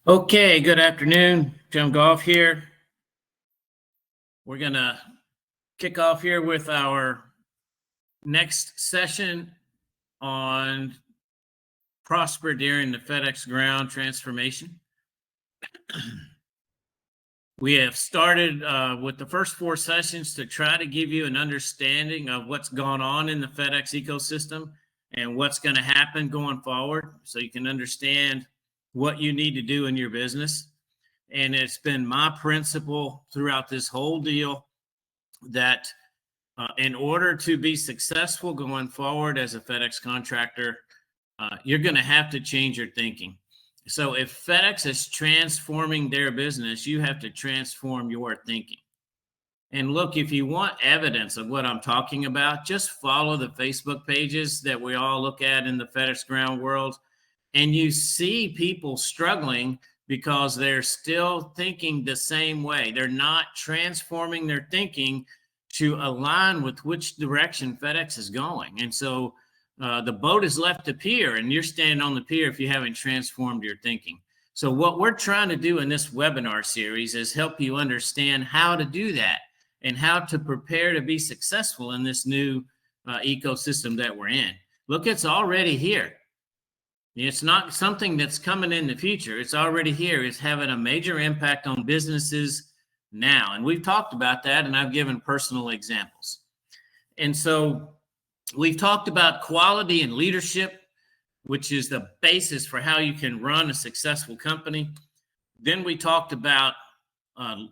Okay, good afternoon. Jim Goff here. We're going to kick off here with our next session on prosper during the FedEx ground transformation. We have started with the first 4 sessions to try to give you an understanding of what's gone on in the FedEx ecosystem and what's going to happen going forward so you can understand what you need to do in your business. And it's been my principle throughout this whole deal that in order to be successful going forward as a FedEx contractor, you're going to have to change your thinking. So if FedEx is transforming their business, you have to transform your thinking. And look, if you want evidence of what I'm talking about, just follow the Facebook pages that we all look at in the FedEx ground world. And you see people struggling because they're still thinking the same way. They're not transforming their thinking to align with which direction FedEx is going. And so the boat has left the pier and you're standing on the pier if you haven't transformed your thinking. So what we're trying to do in this webinar series is help you understand how to do that and how to prepare to be successful in this new ecosystem that we're in. Look, it's already here. It's not something that's coming in the future. It's already here. It's having a major impact on businesses now. And we've talked about that, and I've given personal examples. And so we've talked about quality and leadership, which is the basis for how you can run a successful company. Then we talked about the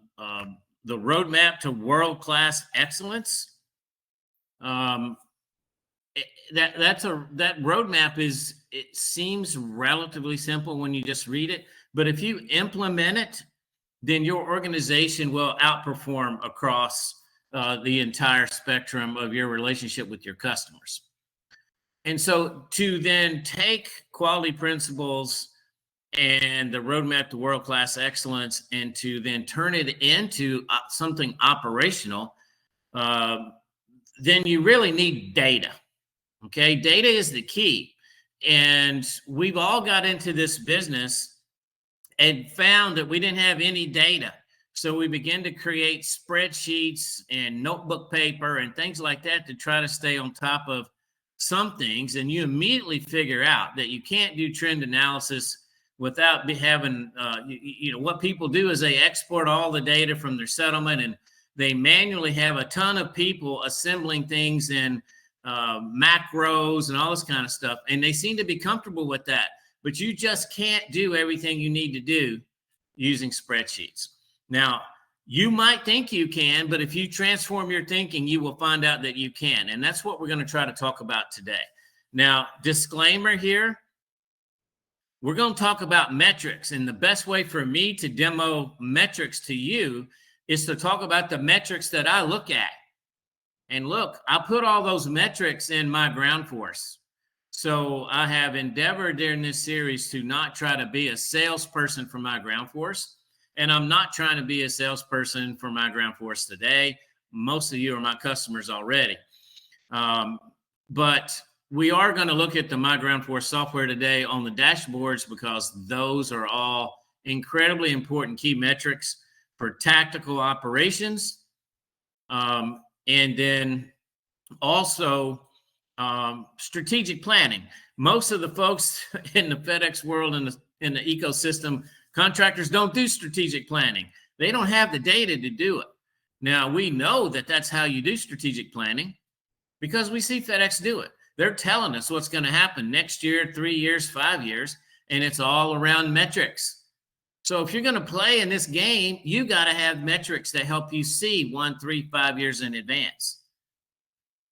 roadmap to world-class excellence. That roadmap it seems relatively simple when you just read it, but if you implement it, then your organization will outperform across the entire spectrum of your relationship with your customers. And so to then take quality principles and the roadmap to world-class excellence and to then turn it into something operational, then you really need data. Okay, data is the key. And we've all got into this business and found that we didn't have any data. So we began to create spreadsheets and notebook paper and things like that to try to stay on top of some things. And you immediately figure out that you can't do trend analysis without having, what people do is they export all the data from their settlement and they manually have a ton of people assembling things in macros and all this kind of stuff. And they seem to be comfortable with that, but you just can't do everything you need to do using spreadsheets. Now, you might think you can, but if you transform your thinking, you will find out that you can. And that's what we're going to try to talk about today. Now, disclaimer here, we're going to talk about metrics. And the best way for me to demo metrics to you is to talk about the metrics that I look at. And look, I put all those metrics in mygroundforce. So I have endeavored during this series to not try to be a salesperson for mygroundforce. And I'm not trying to be a salesperson for mygroundforce today. Most of you are my customers already. But we are going to look at the mygroundforce software today on the dashboards because those are all incredibly important key metrics for tactical operations. And then also strategic planning. Most of the folks in the FedEx world and in the ecosystem, contractors don't do strategic planning. They don't have the data to do it. Now, we know that that's how you do strategic planning because we see FedEx do it. They're telling us what's going to happen next year, 3 years, 5 years, and it's all around metrics. So if you're going to play in this game, you got to have metrics that help you see 1, 3, 5 years in advance.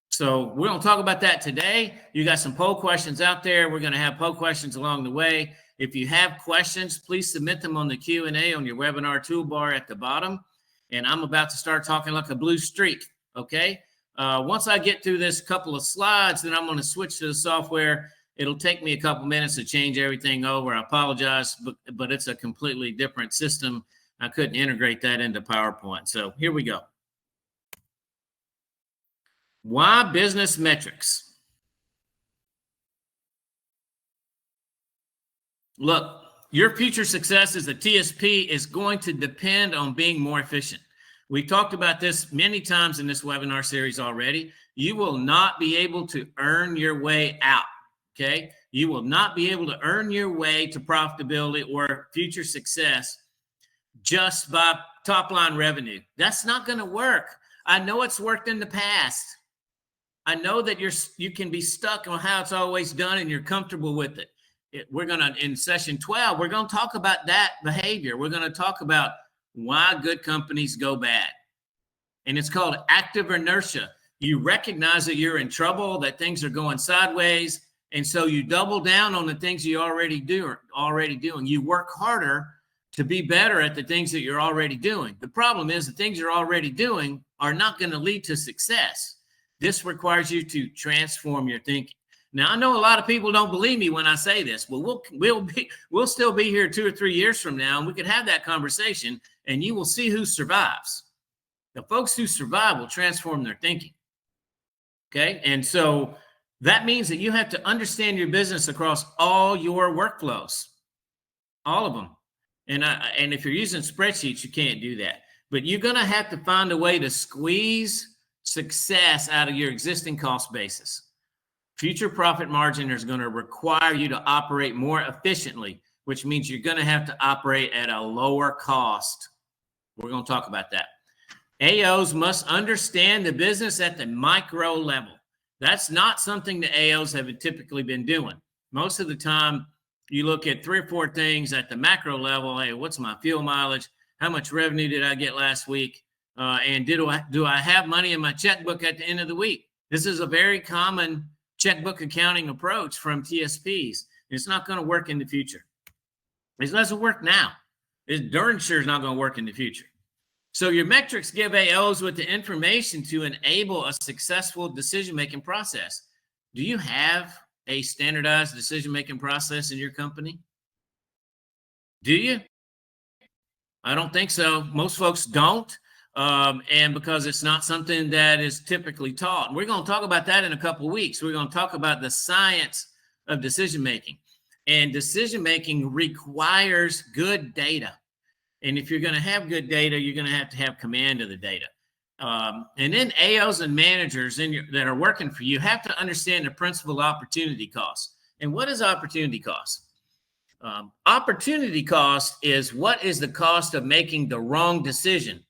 So we're going to talk about that today. You got some poll questions out there. We're going to have poll questions along the way. If you have questions, please submit them on the Q&A on your webinar toolbar at the bottom. And I'm about to start talking like a blue streak, okay? Once I get through this couple of slides, then I'm going to switch to the software. It'll take me a couple minutes to change everything over. I apologize, but it's a completely different system. I couldn't integrate that into PowerPoint. So here we go. Why business metrics? Look, your future success as a TSP is going to depend on being more efficient. We talked about this many times in this webinar series already. You will not be able to earn your way out, okay? You will not be able to earn your way to profitability or future success just by top line revenue. That's not going to work. I know it's worked in the past. I know that you can be stuck on how it's always done and you're comfortable with it. We're going to, in session 12, we're going to talk about that behavior. We're going to talk about why good companies go bad. And it's called active inertia. You recognize that you're in trouble, that things are going sideways. And so you double down on the things you already doing. You work harder to be better at the things that you're already doing. The problem is the things you're already doing are not going to lead to success. This requires you to transform your thinking. Now, I know a lot of people don't believe me when I say this. Well, we'll still be here 2 or 3 years from now, and we could have that conversation, and you will see who survives. The folks who survive will transform their thinking. Okay, and so that means that you have to understand your business across all your workflows, all of them. And if you're using spreadsheets, you can't do that. But you're going to have to find a way to squeeze success out of your existing cost basis. Future profit margin is going to require you to operate more efficiently, which means you're going to have to operate at a lower cost. We're going to talk about that. AOs must understand the business at the micro level. That's not something the AOs have typically been doing. Most of the time, you look at 3 or 4 things at the macro level. Hey, what's my fuel mileage? How much revenue did I get last week? And do I have money in my checkbook at the end of the week? This is a very common checkbook accounting approach from TSPs. It's not going to work in the future. It doesn't work now. It darn sure is not going to work in the future. So your metrics give AOs with the information to enable a successful decision-making process. Do you have a standardized decision-making process in your company? Do you? I don't think so. Most folks don't. And because it's not something that is typically taught. We're going to talk about that in a couple of weeks. We're going to talk about the science of decision-making. And decision-making requires good data. And if you're going to have good data, you're going to have command of the data. And then AOs and managers that are working for you have to understand the principle of opportunity cost. And what is opportunity cost? Opportunity cost is what is the cost of making the wrong decision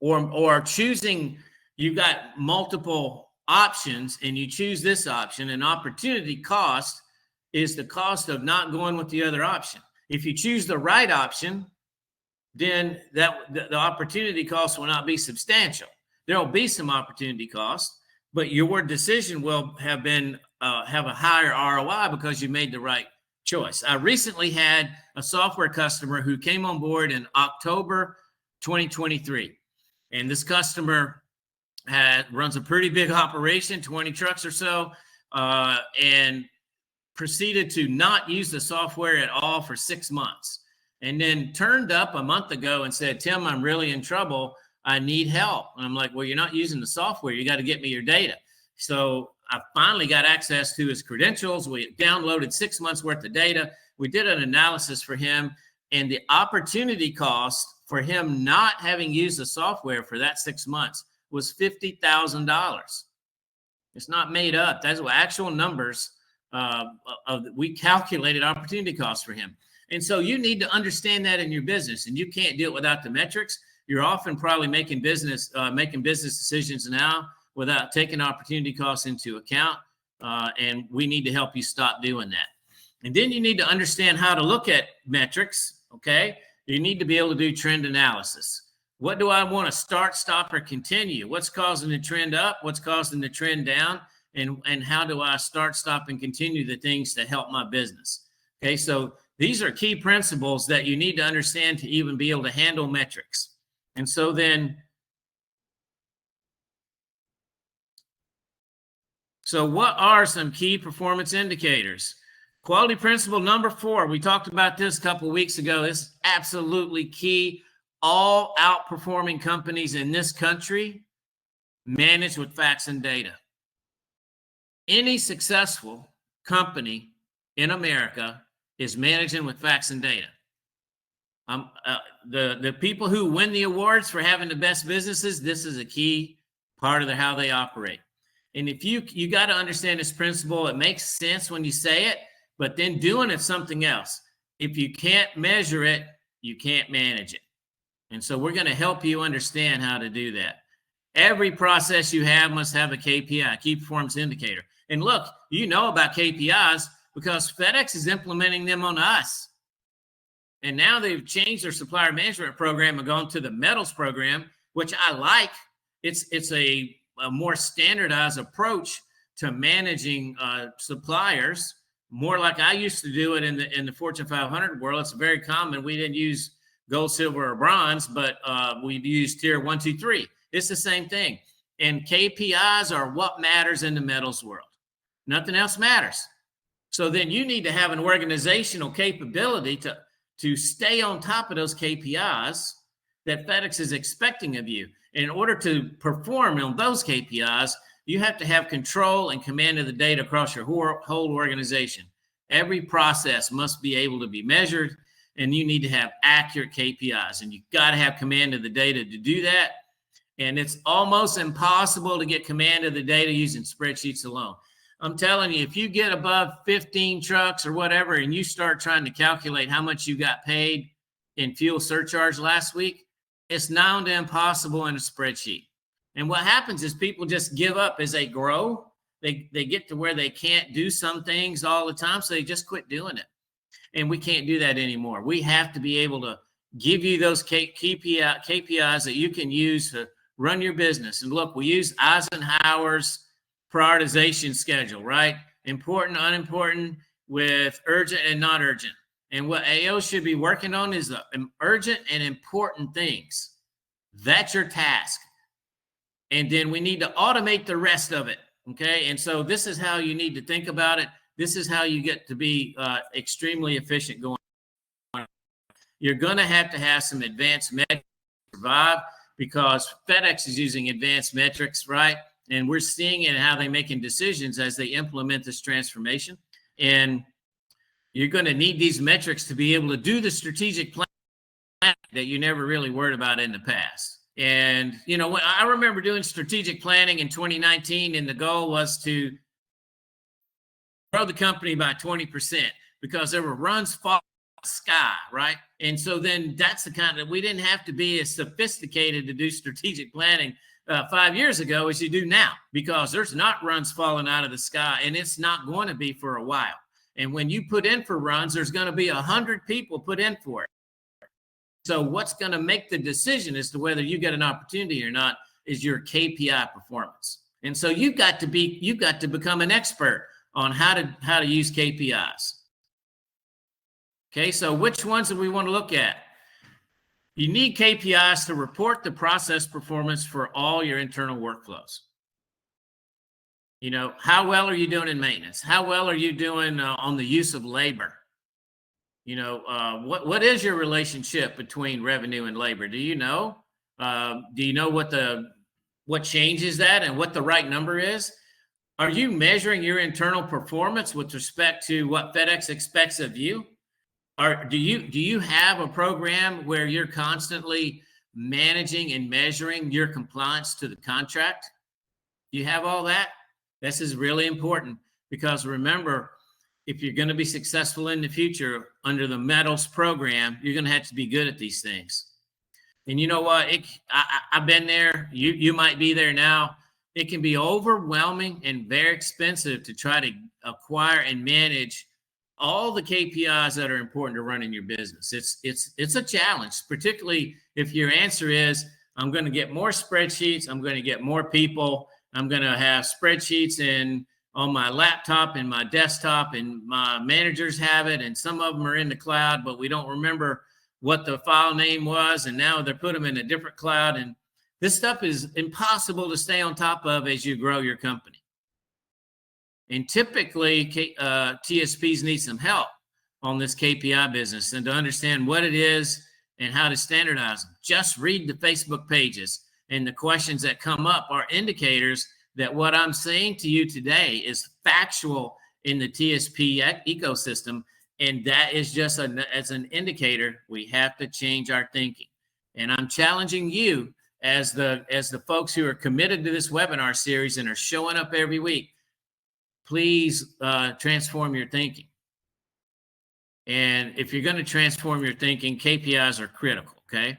or choosing. You've got multiple options and you choose this option, and opportunity cost is the cost of not going with the other option. If you choose the right option, then the opportunity cost will not be substantial. There will be some opportunity cost, but your decision will have a higher ROI because you made the right choice. I recently had a software customer who came on board in October 2023, and this customer runs a pretty big operation, 20 trucks or so, and proceeded to not use the software at all for 6 months, and then turned up a month ago and said, Tim, I'm really in trouble. I need help. And I'm like, well, you're not using the software. You got to get me your data. So I finally got access to his credentials. We downloaded 6 months worth of data. We did an analysis for him, and the opportunity cost for him not having used the software for that 6 months was $50,000. It's not made up. That's what actual numbers we calculated opportunity costs for him. And so you need to understand that in your business, and you can't do it without the metrics. You're often probably making business decisions now without taking opportunity costs into account. And we need to help you stop doing that. And then you need to understand how to look at metrics. Okay. You need to be able to do trend analysis. What do I want to start, stop, or continue? What's causing the trend up? What's causing the trend down? And how do I start, stop, and continue the things that help my business? Okay, so these are key principles that you need to understand to even be able to handle metrics. And so then, what are some key performance indicators? Quality principle number 4, we talked about this a couple of weeks ago. This is absolutely key. All outperforming companies in this country manage with facts and data. Any successful company in America is managing with facts and data. The people who win the awards for having the best businesses, this is a key part of how they operate. And if you got to understand this principle, it makes sense when you say it, but then doing it's something else. If you can't measure it, you can't manage it. And so we're going to help you understand how to do that. Every process you have must have a KPI, key performance indicator. And look, you know about KPIs because FedEx is implementing them on us. And now they've changed their supplier management program and gone to the metals program, which I like. It's a more standardized approach to managing suppliers, more like I used to do it in the Fortune 500 world. It's very common. We didn't use gold, silver, or bronze, but we used tier 1, 2, 3. It's the same thing. And KPIs are what matters in the metals world. Nothing else matters. So then you need to have an organizational capability to stay on top of those KPIs that FedEx is expecting of you. In order to perform on those KPIs, you have to have control and command of the data across your whole organization. Every process must be able to be measured, and you need to have accurate KPIs, and you've got to have command of the data to do that. And it's almost impossible to get command of the data using spreadsheets alone. I'm telling you, if you get above 15 trucks or whatever, and you start trying to calculate how much you got paid in fuel surcharge last week, it's now impossible in a spreadsheet. And what happens is people just give up as they grow. They get to where they can't do some things all the time, so they just quit doing it. And we can't do that anymore. We have to be able to give you those KPIs that you can use to run your business. And look, we use Eisenhower's prioritization schedule, right? Important, unimportant, with urgent and not urgent. And what AO should be working on is the urgent and important things. That's your task. And then we need to automate the rest of it, okay? And so this is how you need to think about it. This is how you get to be extremely efficient going on. You're going to have some advanced metrics to survive because FedEx is using advanced metrics, right? And we're seeing it in how they're making decisions as they implement this transformation. And you're going to need these metrics to be able to do the strategic plan that you never really worried about in the past. And, you know, I remember doing strategic planning in 2019, and the goal was to grow the company by 20% because there were runs falling out of the sky, right? And so then that's the kind of, we didn't have to be as sophisticated to do strategic planning 5 years ago as you do now, because there's not runs falling out of the sky, and it's not going to be for a while. And when you put in for runs, there's going to be 100 people put in for it. So what's going to make the decision as to whether you get an opportunity or not is your KPI performance. And so you've got to become an expert on how to use KPIs. Okay, so which ones do we want to look at? You need KPIs to report the process performance for all your internal workflows. You know, how well are you doing in maintenance? How well are you doing on the use of labor? You know, what is your relationship between revenue and labor? Do you know? Do you know what changes that and what the right number is? Are you measuring your internal performance with respect to what FedEx expects of you? Or do you have a program where you're constantly managing and measuring your compliance to the contract? Do you have all that? This is really important because remember, if you're going to be successful in the future under the metals program, you're going to have to be good at these things. And you know what? I've been there. You might be there now. It can be overwhelming and very expensive to try to acquire and manage all the KPIs that are important to running your business. It's a challenge, particularly if your answer is, I'm going to get more spreadsheets. I'm going to get more people. I'm going to have spreadsheets on my laptop and my desktop, and my managers have it, and some of them are in the cloud, but we don't remember what the file name was, and now they're put them in a different cloud. And this stuff is impossible to stay on top of as you grow your company. And typically, TSPs need some help on this KPI business and to understand what it is and how to standardize them. Just read the Facebook pages, and the questions that come up are indicators that what I'm saying to you today is factual in the TSP ecosystem, And that is just as an indicator, we have to change our thinking. And I'm challenging you as the folks who are committed to this webinar series and are showing up every week, please transform your thinking. And if you're going to transform your thinking, KPIs are critical. Okay.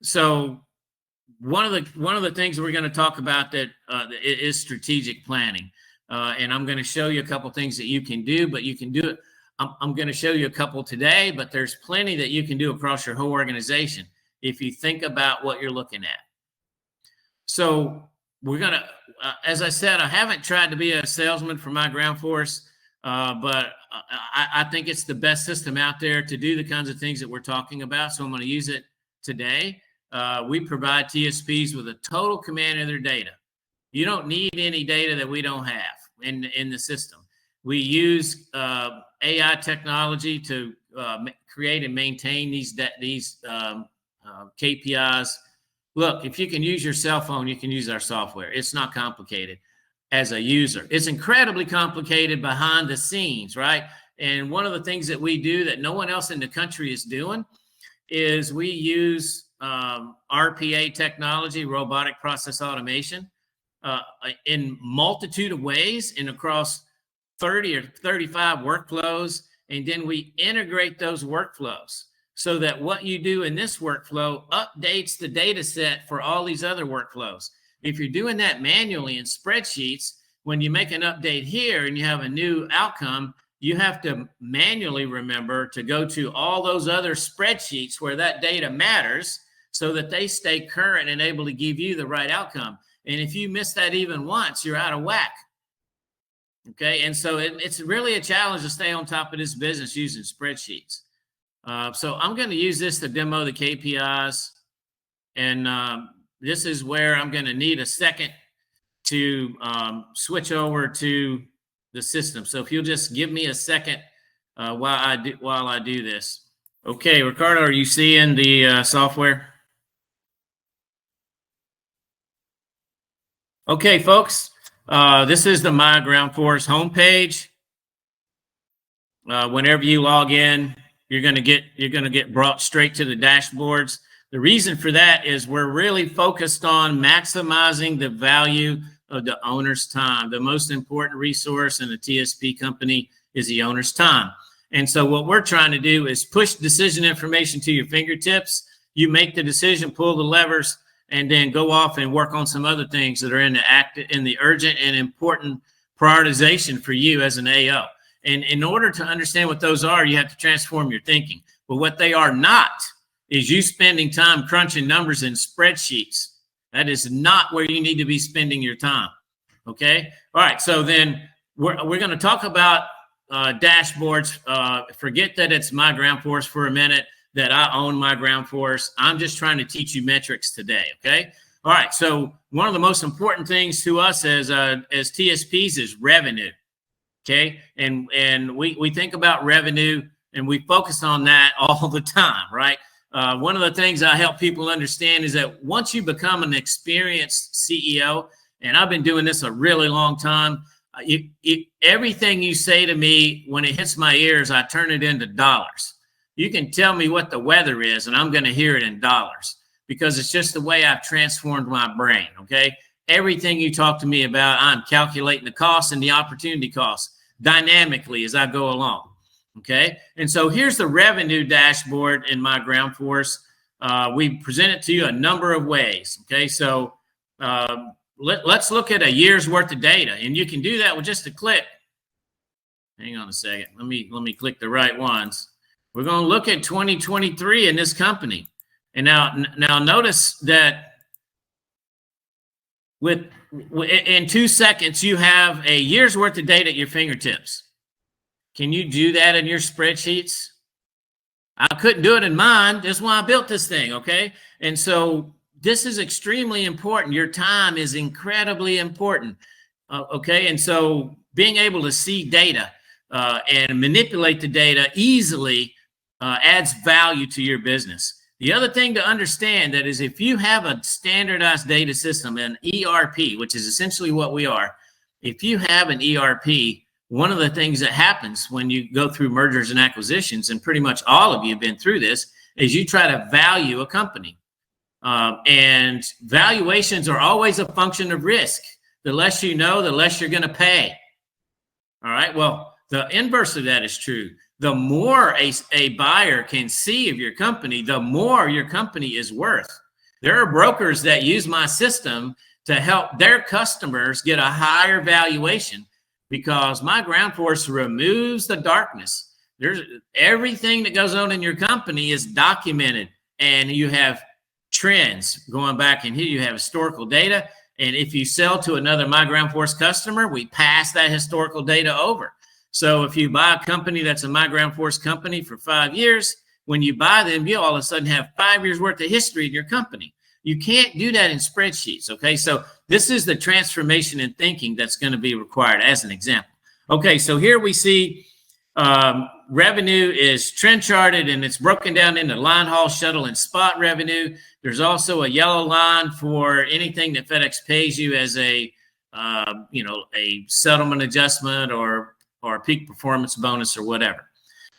So one of the things we're going to talk about that is strategic planning. And I'm going to show you a couple things that you can do, but you can do it. I'm going to show you a couple today, but there's plenty that you can do across your whole organization if you think about what you're looking at. So we're going to, as I said, I haven't tried to be a salesman for mygroundforce, but I think it's the best system out there to do the kinds of things that we're talking about. So I'm going to use it today. We provide TSPs with a total command of their data. You don't need any data that we don't have in the system. We use AI technology to create and maintain these KPIs. Look, if you can use your cell phone, you can use our software. It's not complicated as a user. It's incredibly complicated behind the scenes, right? And one of the things that we do that no one else in the country is doing is we use RPA technology, robotic process automation, in multitude of ways and across 30 or 35 workflows. And then we integrate those workflows so that what you do in this workflow updates the data set for all these other workflows. If you're doing that manually in spreadsheets, when you make an update here and you have a new outcome, you have to manually remember to go to all those other spreadsheets where that data matters so that they stay current and able to give you the right outcome. And if you miss that even once, you're out of whack. Okay, and so it's really a challenge to stay on top of this business using spreadsheets. So I'm going to use this to demo the KPIs. And this is where I'm going to need a second to switch over to the system. So if you'll just give me a second while I do this. Okay, Ricardo, are you seeing the software? Okay, folks, this is the mygroundforce homepage. Whenever you log in, you're going to get brought straight to the dashboards. The reason for that is we're really focused on maximizing the value of the owner's time. The most important resource in a TSP company is the owner's time. And so what we're trying to do is push decision information to your fingertips. You make the decision, pull the levers, and then go off and work on some other things that are in the urgent and important prioritization for you as an AO. And in order to understand what those are, you have to transform your thinking. But what they are not is you spending time crunching numbers in spreadsheets. That is not where you need to be spending your time. Okay. All right. So then we're going to talk about dashboards. Forget that it's mygroundforce for a minute, that I own mygroundforce. I'm just trying to teach you metrics today. Okay. All right. So one of the most important things to us as TSPs is revenue. Okay. And we think about revenue and we focus on that all the time, right? One of the things I help people understand is that once you become an experienced CEO, and I've been doing this a really long time, everything you say to me, when it hits my ears, I turn it into dollars. You can tell me what the weather is, and I'm going to hear it in dollars because it's just the way I've transformed my brain, okay? Everything you talk to me about, I'm calculating the cost and the opportunity cost dynamically as I go along. Okay, and so here's the revenue dashboard in mygroundforce. We present it to you a number of ways. Okay, so let's look at a year's worth of data, and you can do that with just a click. Hang on a second. Let me click the right ones. We're going to look at 2023 in this company, and now notice that in 2 seconds you have a year's worth of data at your fingertips. Can you do that in your spreadsheets? I couldn't do it in mine. That's why I built this thing, okay? And so this is extremely important. Your time is incredibly important, okay? And so being able to see data and manipulate the data easily adds value to your business. The other thing to understand that is if you have a standardized data system, an ERP, which is essentially what we are, if you have an ERP, one of the things that happens when you go through mergers and acquisitions, and pretty much all of you have been through this, is you try to value a company. And valuations are always a function of risk. The less you know, the less you're going to pay. All right. Well, the inverse of that is true. The more a buyer can see of your company, the more your company is worth. There are brokers that use my system to help their customers get a higher valuation, because my ground force removes the darkness. There's everything that goes on in your company is documented, and you have trends going back, and here you have historical data. And if you sell to another My Ground Force customer, we pass that historical data over. So if you buy a company that's a My Ground Force company for 5 years, when you buy them, you all of a sudden have 5 years worth of history in your company. You can't do that in spreadsheets. Okay, so this is the transformation in thinking that's going to be required, as an example. Okay, so here we see revenue is trend charted, and it's broken down into line haul, shuttle, and spot revenue. There's also a yellow line for anything that FedEx pays you as a a settlement adjustment or a peak performance bonus or whatever.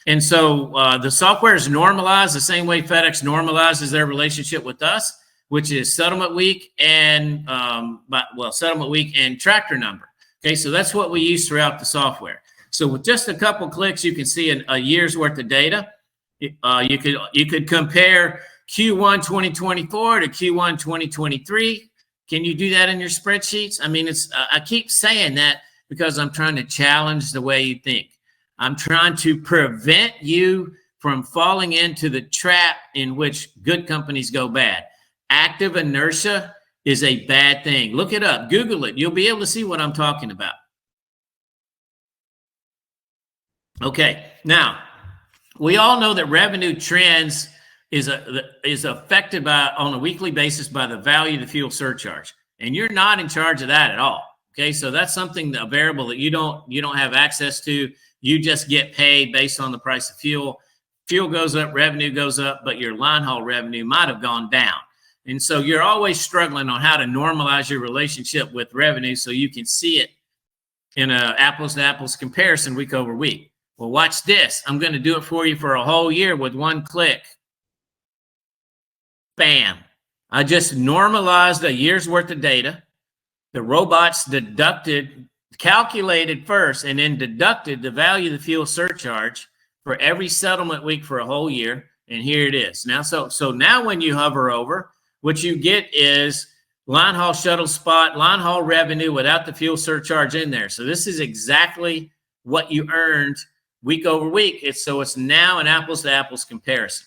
And so the software is normalized the same way FedEx normalizes their relationship with us, which is settlement week and settlement week and tractor number. Okay, so that's what we use throughout the software. So with just a couple clicks, you can see a year's worth of data. You could compare Q1 2024 to Q1 2023. Can you do that in your spreadsheets? I mean, I keep saying that because I'm trying to challenge the way you think. I'm trying to prevent you from falling into the trap in which good companies go bad. Active inertia is a bad thing. Look it up, Google it. You'll be able to see what I'm talking about. Okay, now we all know that revenue trends is affected by on a weekly basis by the value of the fuel surcharge, and you're not in charge of that at all. Okay, so that's something, a variable that you don't have access to. You just get paid based on the price of fuel. Fuel goes up, revenue goes up, but your line haul revenue might have gone down. And so you're always struggling on how to normalize your relationship with revenue so you can see it in a apples to apples comparison week over week. Well, watch this. I'm going to do it for you for a whole year with one click. Bam. I just normalized a year's worth of data. The robots calculated first and then deducted the value of the fuel surcharge for every settlement week for a whole year. And here it is. Now, so now when you hover over, what you get is line haul, shuttle, spot, line haul revenue without the fuel surcharge in there. So this is exactly what you earned week over week. It's now an apples to apples comparison.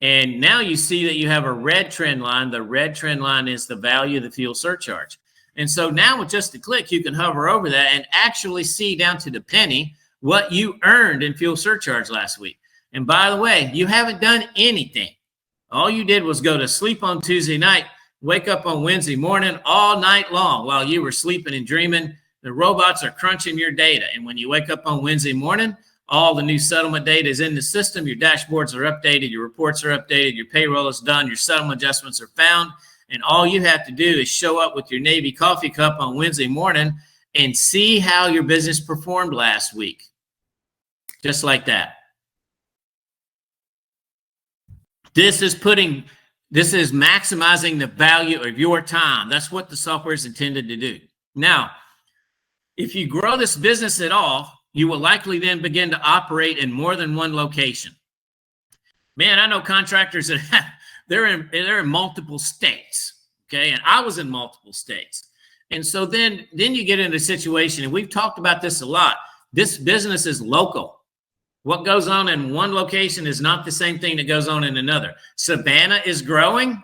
And now you see that you have a red trend line. The red trend line is the value of the fuel surcharge. And so now with just a click, you can hover over that and actually see down to the penny what you earned in fuel surcharge last week. And by the way, you haven't done anything. All you did was go to sleep on Tuesday night, wake up on Wednesday morning, all night long while you were sleeping and dreaming. The robots are crunching your data. And when you wake up on Wednesday morning, all the new settlement data is in the system. Your dashboards are updated. Your reports are updated. Your payroll is done. Your settlement adjustments are found. And all you have to do is show up with your Navy coffee cup on Wednesday morning and see how your business performed last week. Just like that. This is maximizing the value of your time. That's what the software is intended to do. Now, if you grow this business at all, you will likely then begin to operate in more than one location. Man, I know contractors that they're in multiple states. Okay, and I was in multiple states. And so then you get into a situation, and we've talked about this a lot. This business is local. What goes on in one location is not the same thing that goes on in another. Savannah is growing.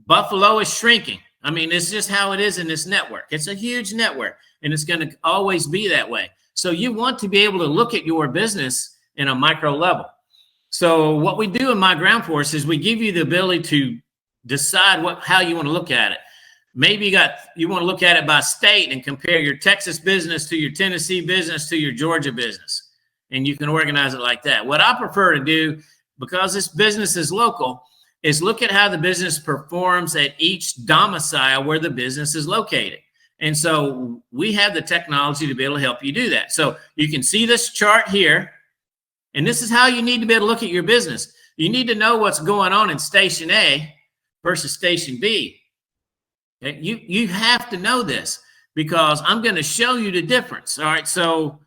Buffalo is shrinking. I mean, it's just how it is in this network. It's a huge network, and it's going to always be that way. So you want to be able to look at your business in a micro level. So what we do in My Ground Force is we give you the ability to decide how you want to look at it. Maybe you want to look at it by state and compare your Texas business to your Tennessee business to your Georgia business. And you can organize it like that. What I prefer to do, because this business is local, is look at how the business performs at each domicile where the business is located. And so we have the technology to be able to help you do that. So you can see this chart here, and this is how you need to be able to look at your business. You need to know what's going on in station A versus station B. Okay? You have to know this because I'm going to show you the difference. All right, so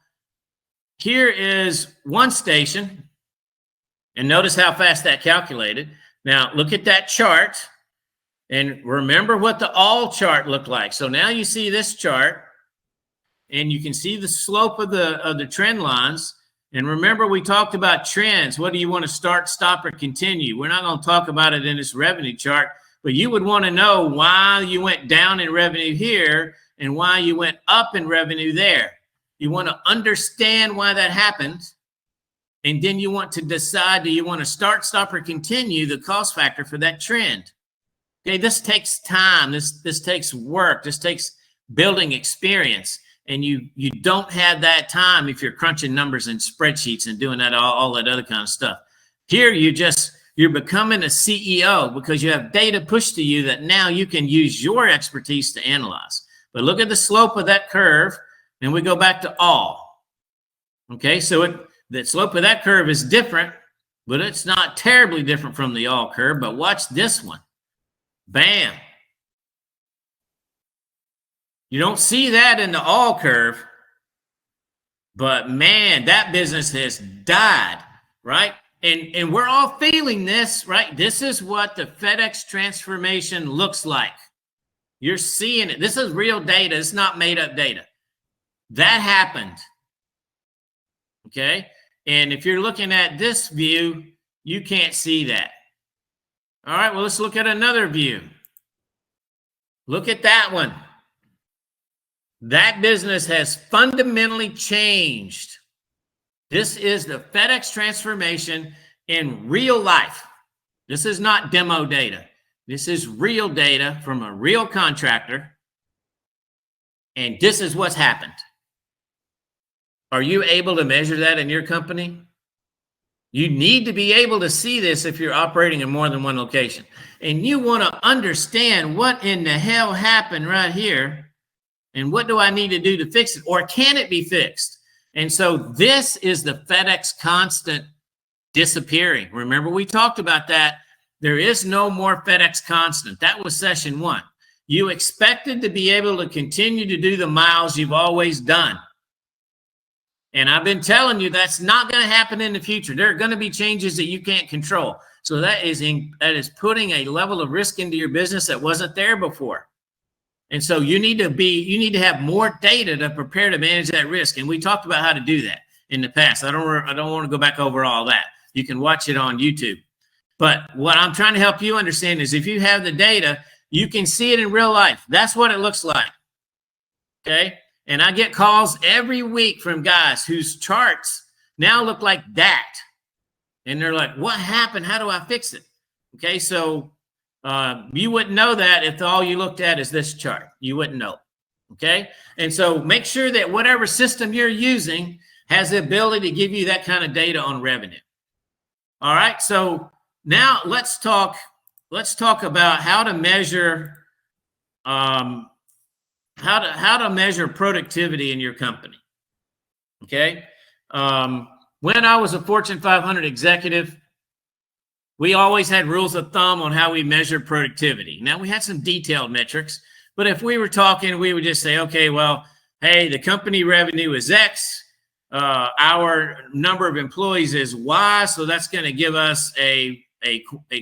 here is one station, and notice how fast that calculated. Now look at that chart, and remember what the all chart looked like. So now you see this chart, and you can see the slope of the trend lines. And remember, we talked about trends. What do you want to start, stop, or continue? We're not going to talk about it in this revenue chart, but you would want to know why you went down in revenue here and why you went up in revenue there. You want to understand why that happened. And then you want to decide, do you want to start, stop, or continue the cost factor for that trend? Okay, this takes time. This takes work. This takes building experience. And you don't have that time if you're crunching numbers in spreadsheets and doing that all that other kind of stuff. Here, you're becoming a CEO because you have data pushed to you that now you can use your expertise to analyze. But look at the slope of that curve, and we go back to all. Okay, so the slope of that curve is different, but it's not terribly different from the all curve. But watch this one. Bam. You don't see that in the all curve, but man, that business has died, right? And we're all feeling this, right? This is what the FedEx transformation looks like. You're seeing it. This is real data. It's not made up data. That happened. Okay. And if you're looking at this view, you can't see that. All right. Well, let's look at another view. Look at that one. That business has fundamentally changed. This is the FedEx transformation in real life. This is not demo data. This is real data from a real contractor. And this is what's happened. Are you able to measure that in your company? You need to be able to see this if you're operating in more than one location. And you want to understand what in the hell happened right here. And what do I need to do to fix it? Or can it be fixed? And so this is the FedEx constant disappearing. Remember, we talked about that. There is no more FedEx constant. That was session 1. You expected to be able to continue to do the miles you've always done. And I've been telling you that's not going to happen in the future. There are going to be changes that you can't control. So that is putting a level of risk into your business that wasn't there before. And so you need to have more data to prepare to manage that risk. And we talked about how to do that in the past. I don't want to go back over all that. You can watch it on YouTube. But what I'm trying to help you understand is if you have the data, you can see it in real life. That's what it looks like. Okay. And I get calls every week from guys whose charts now look like that. And they're like, what happened? How do I fix it? Okay. So you wouldn't know that if all you looked at is this chart. You wouldn't know. Okay. And so make sure that whatever system you're using has the ability to give you that kind of data on revenue. All right. So now let's talk about how to measure how to measure productivity in your company. Okay. When I was a Fortune 500 executive, we always had rules of thumb on how we measure productivity. Now, we had some detailed metrics, but if we were talking, we would just say, okay, well, hey, the company revenue is X, our number of employees is Y, so that's going to give us a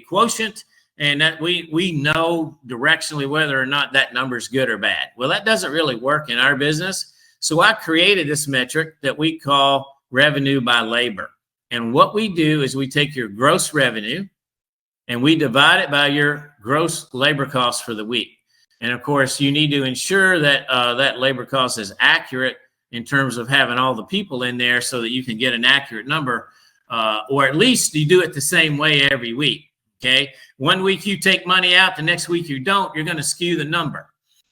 quotient, and that we know directionally whether or not that number is good or bad. Well, that doesn't really work in our business, so I created this metric that we call revenue by labor. And what we do is we take your gross revenue and we divide it by your gross labor costs for the week. And of course, you need to ensure that that labor cost is accurate in terms of having all the people in there so that you can get an accurate number, or at least you do it the same way every week. Okay. One week you take money out, the next week you don't, you're going to skew the number.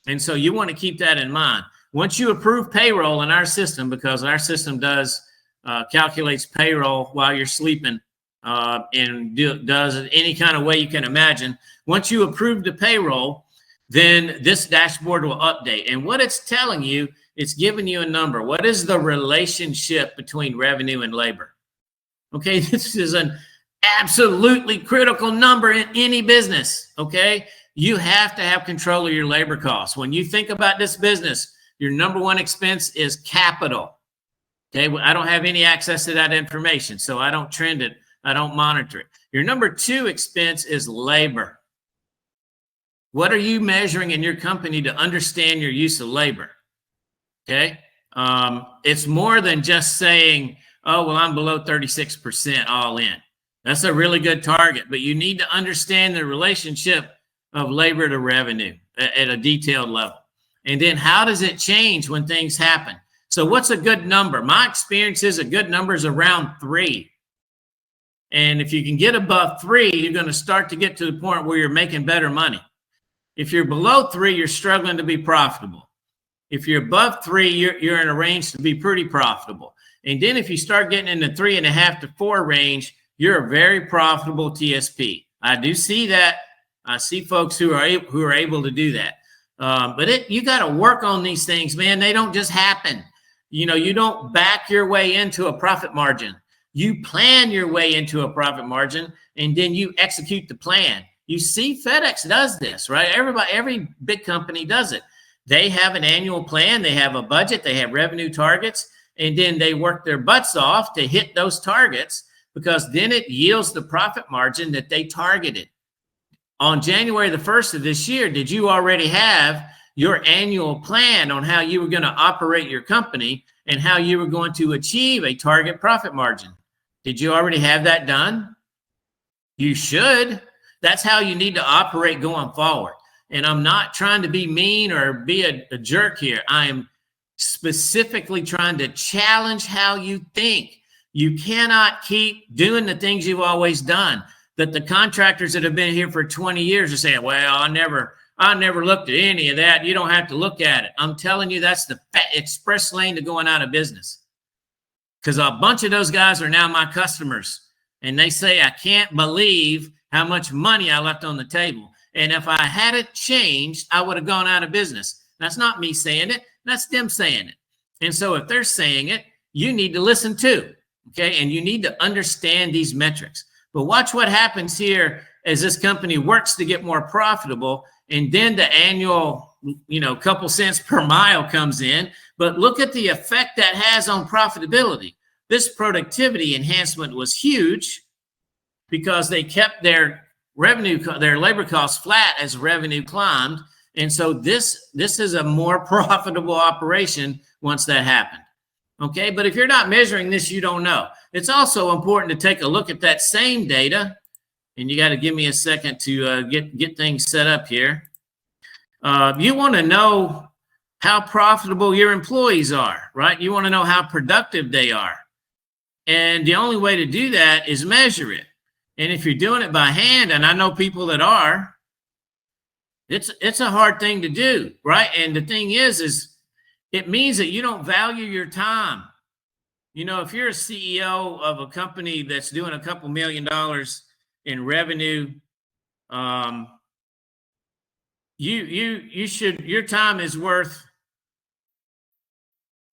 And so you want to keep that in mind. Once you approve payroll in our system, because our system calculates payroll while you're sleeping and does it any kind of way you can imagine. Once you approve the payroll, then this dashboard will update. And what it's telling you, it's giving you a number. What is the relationship between revenue and labor? Okay, this is an absolutely critical number in any business. Okay, you have to have control of your labor costs. When you think about this business, your number one expense is capital. Okay, I don't have any access to that information, so I don't trend it. I don't monitor it. Your number two expense is labor. What are you measuring in your company to understand your use of labor? Okay, it's more than just saying, oh, well, I'm below 36% all in. That's a really good target, but you need to understand the relationship of labor to revenue at a detailed level. And then how does it change when things happen? So what's a good number? My experience is a good number is around 3. And if you can get above 3, you're going to start to get to the point where you're making better money. If you're below 3, you're struggling to be profitable. If you're above 3, you're in a range to be pretty profitable. And then if you start getting in the 3.5 to 4 range, you're a very profitable TSP. I do see that. I see folks who are able to do that. But you got to work on these things, man. They don't just happen. You know, you don't back your way into a profit margin. You plan your way into a profit margin, and then you execute the plan. You see, FedEx does this, right? Every big company does it. They have an annual plan. They have a budget. They have revenue targets, and then they work their butts off to hit those targets, because then it yields the profit margin that they targeted. On January the 1st of this year, did you already have your annual plan on how you were going to operate your company and how you were going to achieve a target profit margin? Did you already have that done? You should. That's how you need to operate going forward. And I'm not trying to be mean or be a jerk here. I am specifically trying to challenge how you think. You cannot keep doing the things you've always done. That the contractors that have been here for 20 years are saying, well, I never looked at any of that. You don't have to look at it. I'm telling you, that's the express lane to going out of business. Because a bunch of those guys are now my customers. And they say, I can't believe how much money I left on the table. And if I hadn't changed, I would have gone out of business. That's not me saying it. That's them saying it. And so if they're saying it, you need to listen too. Okay. And you need to understand these metrics. But watch what happens here as this company works to get more profitable. And then the annual, couple cents per mile comes in. But look at the effect that has on profitability. This productivity enhancement was huge because they kept their labor costs flat as revenue climbed. And so this is a more profitable operation once that happened. Okay, but if you're not measuring this, you don't know. It's also important to take a look at that same data. And you got to give me a second to get things set up here. You want to know how profitable your employees are, right? You want to know how productive they are. And the only way to do that is measure it. And if you're doing it by hand, and I know people that are, it's a hard thing to do, right? And the thing is it means that you don't value your time. If you're a CEO of a company that's doing a couple $1 million in revenue, your time is worth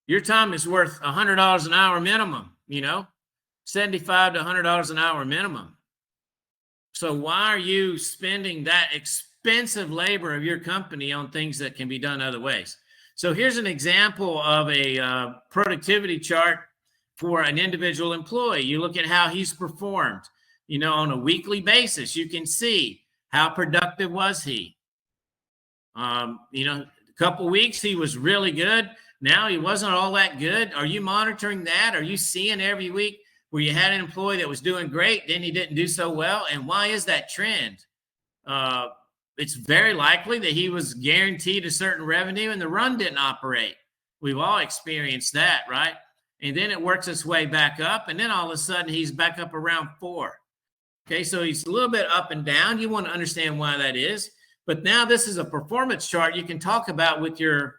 $100 an hour minimum, $75 to $100 an hour minimum. So why are you spending that expensive labor of your company on things that can be done other ways? So here's an example of a productivity chart for an individual employee. You look at how he's performed, on a weekly basis. You can see how productive was he. A couple weeks he was really good. Now he wasn't all that good. Are you monitoring that? Are you seeing every week where you had an employee that was doing great, then he didn't do so well? And why is that trend? It's very likely that he was guaranteed a certain revenue and the run didn't operate. We've all experienced that, right? And then it works its way back up, and then all of a sudden he's back up around 4. Okay, so he's a little bit up and down. You want to understand why that is. But now this is a performance chart you can talk about with your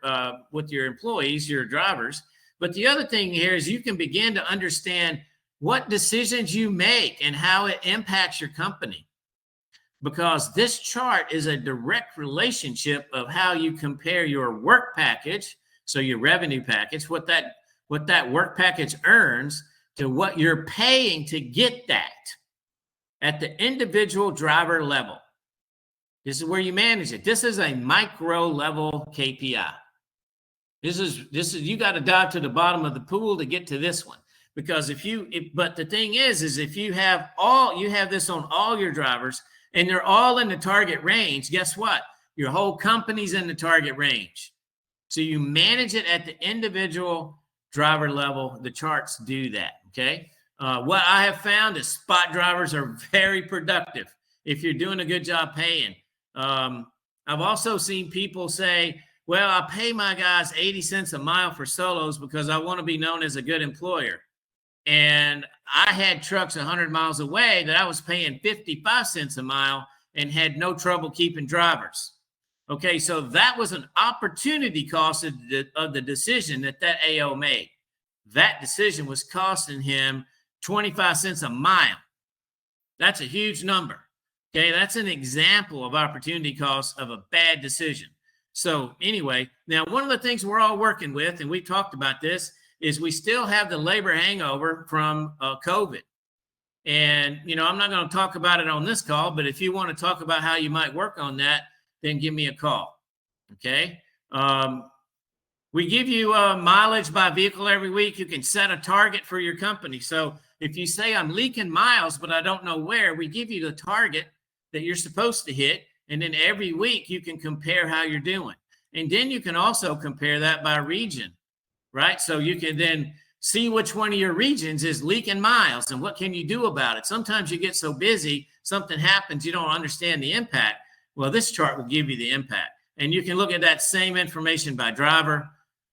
employees, your drivers. But the other thing here is you can begin to understand what decisions you make and how it impacts your company. because this chart is a direct relationship of how you compare your work package, so your revenue package, what that work package earns, to what you're paying to get that at the individual driver level. This is where you manage it. This is a micro level KPI. This is you got to dive to the bottom of the pool to get to this one. Because but the thing is if you have this on all your drivers and they're all in the target range, guess what? Your whole company's in the target range. So you manage it at the individual driver level. The charts do that, okay? What I have found is spot drivers are very productive if you're doing a good job paying. I've also seen people say, well, I pay my guys 80 cents a mile for solos because I want to be known as a good employer. And I had trucks 100 miles away that I was paying 55 cents a mile and had no trouble keeping drivers. Okay, so that was an opportunity cost of the decision that AO made. That decision was costing him 25 cents a mile. That's a huge number. Okay, that's an example of opportunity cost of a bad decision. So anyway, now one of the things we're all working with, and we talked about this, is we still have the labor hangover from COVID. And, I'm not going to talk about it on this call, but if you want to talk about how you might work on that, then give me a call. Okay. We give you mileage by vehicle every week. You can set a target for your company. So if you say I'm leaking miles, but I don't know where, we give you the target that you're supposed to hit. And then every week you can compare how you're doing. And then you can also compare that by region, right? So you can then see which one of your regions is leaking miles and what can you do about it. Sometimes you get so busy, something happens, you don't understand the impact. Well, this chart will give you the impact. And you can look at that same information by driver.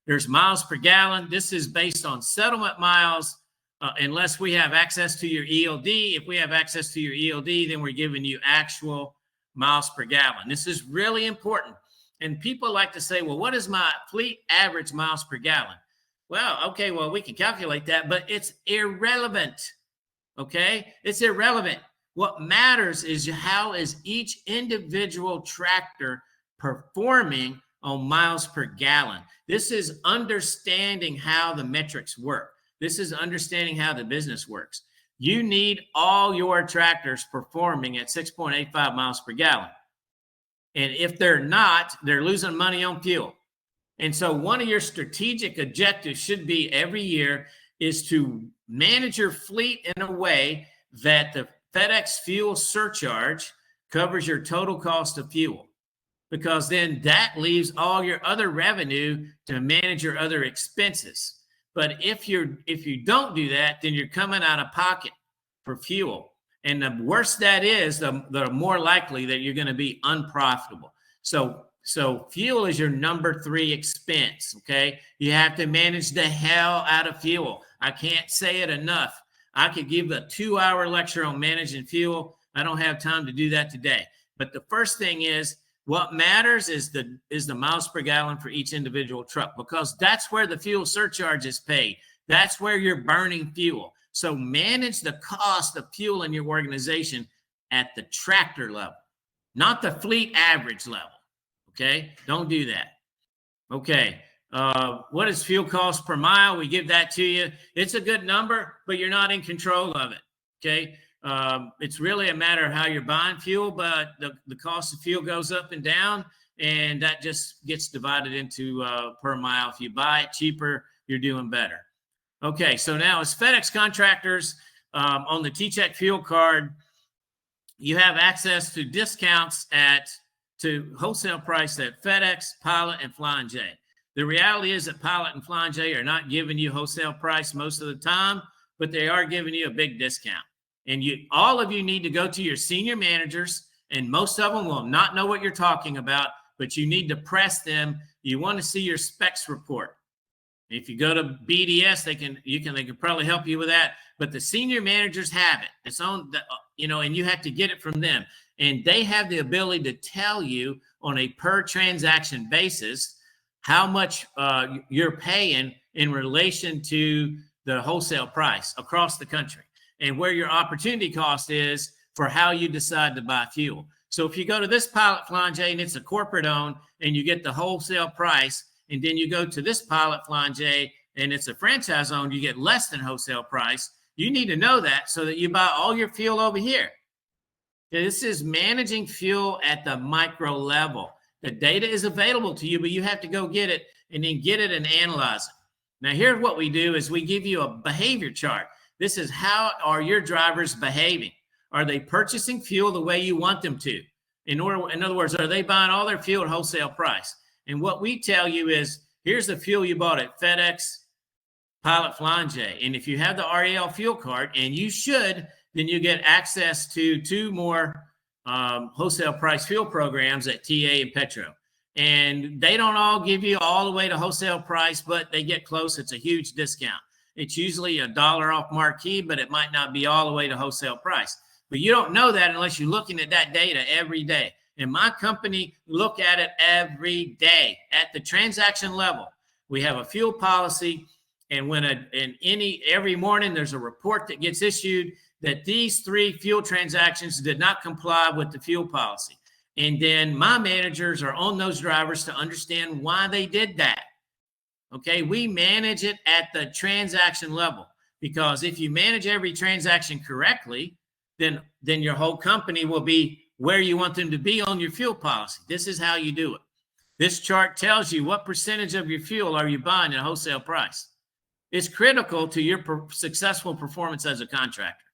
There's miles per gallon. This is based on settlement miles, unless we have access to your ELD. If we have access to your ELD, then we're giving you actual miles per gallon. This is really important. And people like to say, well, what is my fleet average miles per gallon? Well, okay, well, we can calculate that, but it's irrelevant. Okay, it's irrelevant. What matters is how is each individual tractor performing on miles per gallon. This is understanding how the metrics work. This is understanding how the business works. You need all your tractors performing at 6.85 miles per gallon. And if they're not, they're losing money on fuel. And so one of your strategic objectives should be every year is to manage your fleet in a way that the FedEx fuel surcharge covers your total cost of fuel, because then that leaves all your other revenue to manage your other expenses. But if you don't do that, then you're coming out of pocket for fuel. And the worse that is, the more likely that you're going to be unprofitable. So fuel is your number 3 expense, okay? You have to manage the hell out of fuel. I can't say it enough. I could give a 2-hour lecture on managing fuel. I don't have time to do that today. But the first thing is, what matters is the miles per gallon for each individual truck, because that's where the fuel surcharge is paid. That's where you're burning fuel. So manage the cost of fuel in your organization at the tractor level, not the fleet average level. Okay, don't do that. Okay, what is fuel cost per mile? We give that to you. It's a good number, but you're not in control of it. Okay, it's really a matter of how you're buying fuel, but the cost of fuel goes up and down, and that just gets divided into per mile. If you buy it cheaper, you're doing better. Okay, so now as FedEx contractors, on the T-Check fuel card, you have access to discounts to wholesale price at FedEx, Pilot, and Flying J. The reality is that Pilot and Flying J are not giving you wholesale price most of the time, but they are giving you a big discount. And all of you need to go to your senior managers, and most of them will not know what you're talking about, but you need to press them. You want to see your specs report. If you go to BDS, they can probably help you with that. But the senior managers have it. It's on and you have to get it from them. And they have the ability to tell you on a per transaction basis how much you're paying in relation to the wholesale price across the country, and where your opportunity cost is for how you decide to buy fuel. So if you go to this Pilot Flying J and it's a corporate owned and you get the wholesale price, and then you go to this Pilot Flying J and it's a franchise owned, you get less than wholesale price. You need to know that so that you buy all your fuel over here. This is managing fuel at the micro level. The data is available to you, but you have to go get it and then get it and analyze it. Now, here's what we do is we give you a behavior chart. This is how are your drivers behaving? Are they purchasing fuel the way you want them to? In other words, are they buying all their fuel at wholesale price? And what we tell you is, here's the fuel you bought at FedEx, Pilot Flying J. And if you have the REL fuel card, and you should, then you get access to 2 more wholesale price fuel programs at TA and Petro. And they don't all give you all the way to wholesale price, but they get close. It's a huge discount. It's usually $1 off marquee, but it might not be all the way to wholesale price. But you don't know that unless you're looking at that data every day. And my company look at it every day at the transaction level. We have a fuel policy, and when every morning there's a report that gets issued that these 3 fuel transactions did not comply with the fuel policy. And then my managers are on those drivers to understand why they did that. Okay, we manage it at the transaction level, because if you manage every transaction correctly, then your whole company will be where you want them to be on your fuel policy. This is how you do it. This chart tells you what percentage of your fuel are you buying at wholesale price. It's critical to your successful performance as a contractor.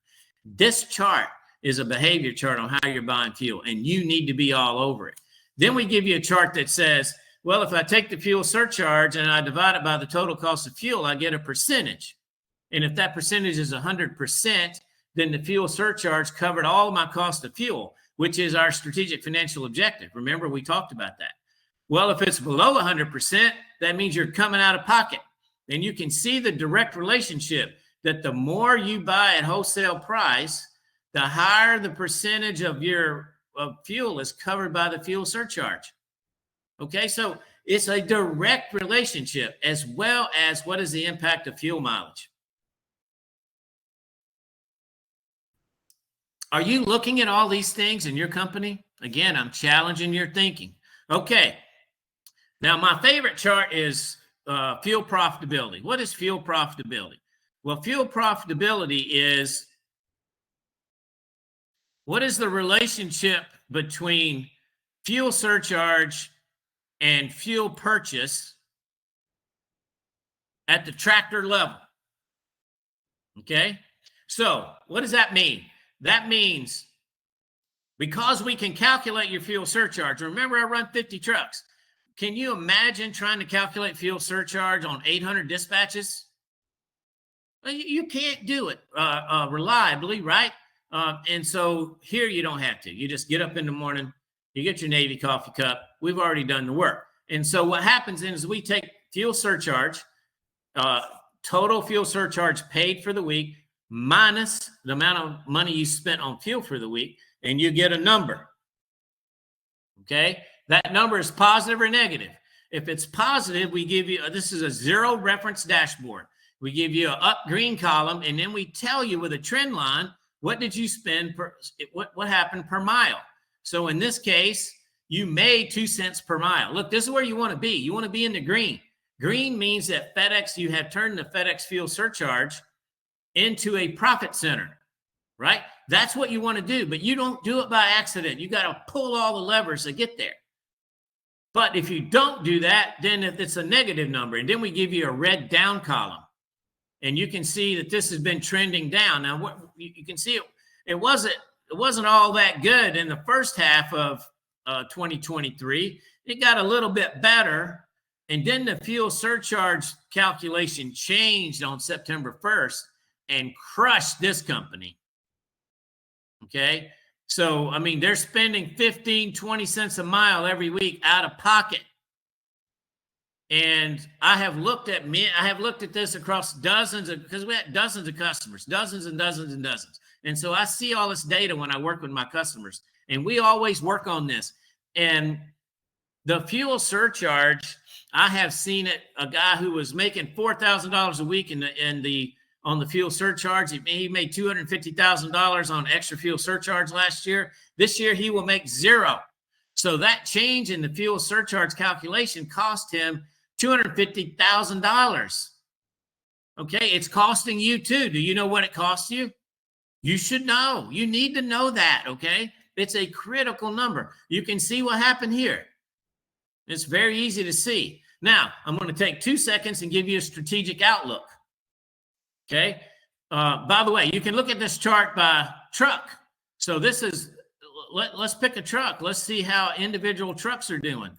This chart is a behavior chart on how you're buying fuel, and you need to be all over it. Then we give you a chart that says, well, if I take the fuel surcharge and I divide it by the total cost of fuel, I get a percentage. And if that percentage is 100%, then the fuel surcharge covered all my cost of fuel, which is our strategic financial objective. Remember, we talked about that. Well, if it's below 100%, that means you're coming out of pocket. And you can see the direct relationship that the more you buy at wholesale price, the higher the percentage of your fuel is covered by the fuel surcharge. Okay, so it's a direct relationship, as well as what is the impact of fuel mileage. Are you looking at all these things in your company? Again, I'm challenging your thinking. Okay. Now, my favorite chart is fuel profitability. What is fuel profitability? Well, fuel profitability is what is the relationship between fuel surcharge and fuel purchase at the tractor level. Okay. So what does that mean? That means because we can calculate your fuel surcharge. Remember, I run 50 trucks. Can you imagine trying to calculate fuel surcharge on 800 dispatches? You can't do it reliably, right? And so here you don't have to. You just get up in the morning, you get your Navy coffee cup. We've already done the work. And so what happens is we take fuel surcharge, total fuel surcharge paid for the week, minus the amount of money you spent on fuel for the week, and you get a number. Okay? That number is positive or negative. If it's positive, we give you, this is a 0 reference dashboard. We give you an up green column, and then we tell you with a trend line, what did you spend what happened per mile? So in this case, you made 2 cents per mile. Look, this is where you want to be. You want to be in the green. Green means that FedEx, you have turned the FedEx fuel surcharge into a profit center, right? That's what you want to do, but you don't do it by accident. You got to pull all the levers to get there. But if you don't do that, then it's a negative number. And then we give you a red down column. And you can see that this has been trending down. Now, what you can see, it wasn't all that good in the first half of 2023. It got a little bit better. And then the fuel surcharge calculation changed on September 1st and crushed this company. Okay. So, I mean, they're spending 15, 20 cents a mile every week out of pocket. And I have looked at this across because we had dozens of customers, dozens and dozens and dozens. And so I see all this data when I work with my customers, and we always work on this. And the fuel surcharge, I have seen it, a guy who was making $4,000 a week on the fuel surcharge. He made $250,000 on extra fuel surcharge last year. This year, he will make zero. So that change in the fuel surcharge calculation cost him $250,000. Okay, it's costing you too. Do you know what it costs you? You should know. You need to know that, okay? It's a critical number. You can see what happened here. It's very easy to see. Now, I'm going to take 2 seconds and give you a strategic outlook. Okay. By the way, you can look at this chart by truck. So this is, let's pick a truck. Let's see how individual trucks are doing.